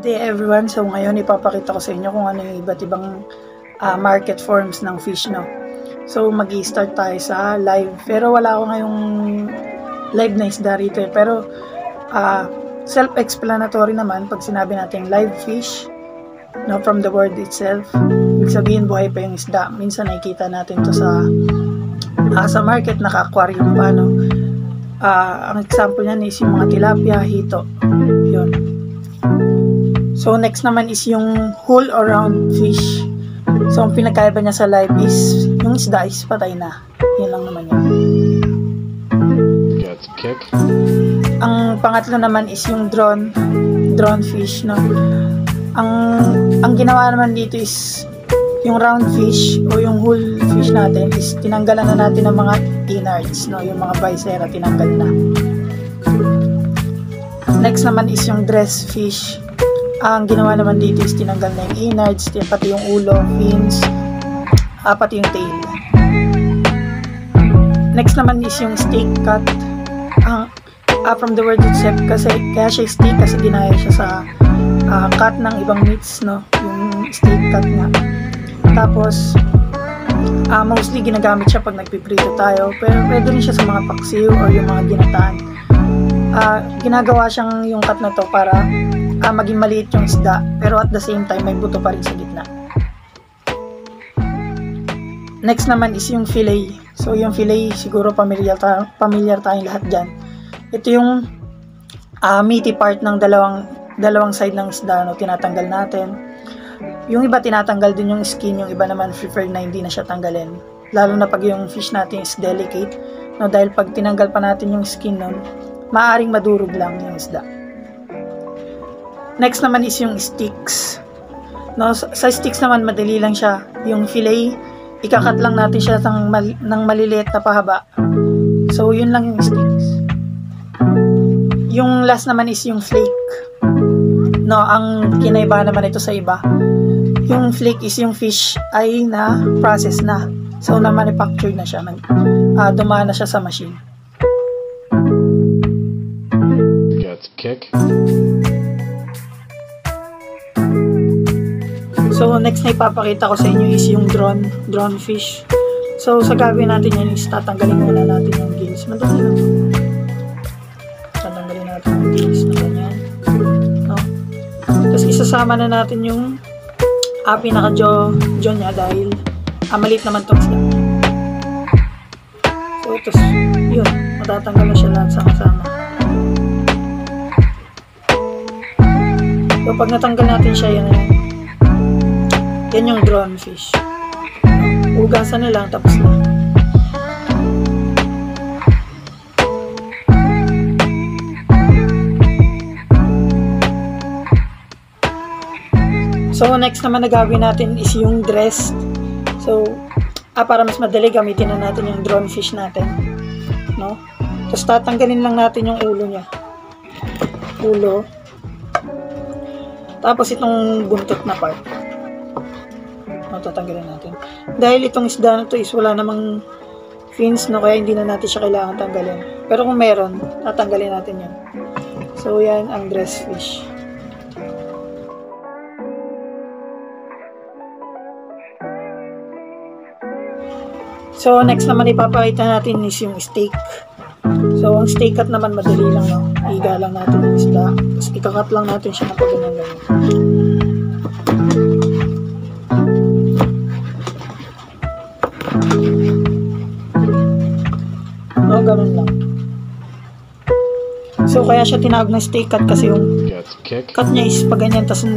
day everyone. So ngayon ipapakita ko sa inyo kung ano yung iba't ibang market forms ng fish, no. So mag-i-start tayo sa live, pero wala ako ngayong live na isda rito pero self-explanatory naman pag sinabi natin live fish, no, from the word itself, ibig sabihin buhay pa yung isda. Minsan nakikita natin to sa market, naka-aquarium pa, no. Ang example niyan is yung mga tilapia, hito, yun. So next naman is yung whole or round fish. So ang pinagkaiba niya sa live is yung isda is patay na. Yun lang naman yun. Ang pangatlo naman is yung drawn fish, no. Ang ginawa naman dito is yung round fish o yung whole fish natin is tinanggalan na natin ng mga innards, no, yung mga viscera tinanggal na. Next naman is yung dress fish. Ang ginawa naman dito is tinanggal na yung innards, pati yung ulo, fins, pati yung tail. Next naman is yung steak cut. From the word itself, kaya siya steak kasi ginaya siya sa cut ng ibang meats, no, yung steak cut nga. Tapos mostly ginagamit siya pag nagpiprito tayo, pero pwede rin siya sa mga paksiw or yung mga ginataan. Ginagawa siyang yung cut na to para maging maliit yung isda, pero at the same time may buto pa rin sa gitna. Next naman is yung fillet. So yung fillet, siguro familiar tayong lahat dyan. Ito yung meaty part ng dalawang side ng isda, no, tinatanggal natin. Yung iba tinatanggal din yung skin, yung iba naman prefer na hindi na siya tanggalin, lalo na pag yung fish natin is delicate, no, dahil pag tinanggal pa natin yung skin nun, maaaring madurog lang yung isda. Next naman is yung sticks, no. Sa sticks naman madali lang siya. Yung fillet, ikakat lang natin siya ng maliliit na pahaba. So yun lang yung sticks. Yung last naman is yung flake, no. Ang kinaibahan naman ito sa iba, yung flake is yung fish ay na process na, so na manufactured na siya, dumaan na siya sa machine. Kick. So next na ipapakita ko sa inyo is yung drawn fish. So sa gagawin natin yan is tatanggalin muna natin yung gills. Madali lang. Tatanggalin natin yung gills na ganyan, no? Tapos isasama na natin yung pinaka-jaw niya dahil maliit naman itong isda. So ito, yun, matatanggal na siya lahat sama-sama. So pag natanggal natin siya, yan yung drawn fish. Ugasan na lang, tapos na. So next naman na gagawin natin is yung dressed. So para mas madali, gamitin na natin yung drawn fish natin, no. Tapos tatanggalin lang natin yung ulo niya. Ulo. Tapos itong buntot na part, tatanggalin natin. Dahil itong isda na to is wala namang fins, no, kaya hindi na natin siya kailangan tanggalin. Pero kung meron, tatanggalin natin yan. So yan ang dress fish. So next naman ipapakita natin is yung steak. So ang steak cut naman madali lang, no. Iga lang natin yung isda, tapos ikakat lang natin siya na pag-ganyan. No, ganun lang. So kaya siya tinawag na steak cut kasi yung cut niya is pag ganyan, tapos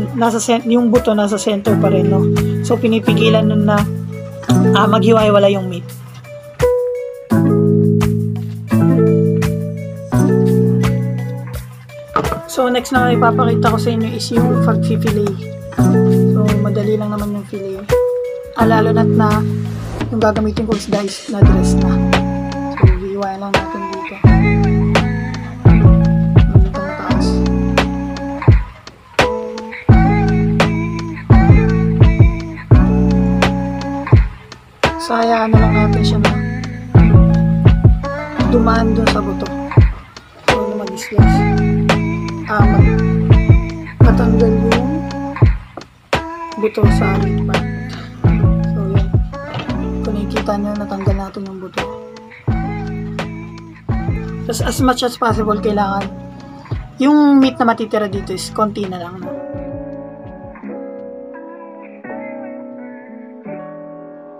yung buto nasa center pa rin, no. So pinipigilan nun na maghiwa-hiwala yung meat. So next na ipapakita ko sa inyo is yung pag-fillet. So madali lang naman yung fillet. Lalo na yung gagamitin ko is dice na dress na. So hiwain lang natin dito. Dito ang taas. So hayaan na lang natin siya na dumaan dun sa buto. So mag-slice. matanggal yung buto sa meat part. So yan, kung nakikita nyo, natanggal natin yung buto. Tapos as much as possible, kailangan yung meat na matitira dito is konti na lang, no?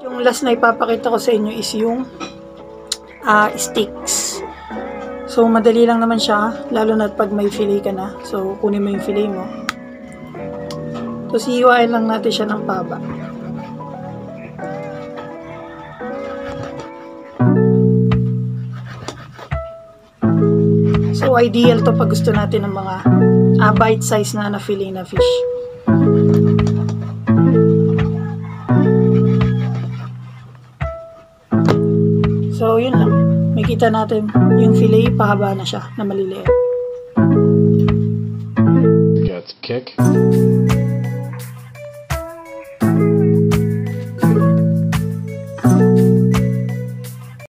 Yung last na ipapakita ko sa inyo is yung steaks. So madali lang naman siya, lalo na pag may fillet ka na. So kunin mo yung fillet mo, tapos iiwain lang natin siya ng paba. So ideal to pag gusto natin ng mga bite size na fillet na fish. So yun lang, makita natin yung fillet pahaba na siya na maliliit. Gets kick.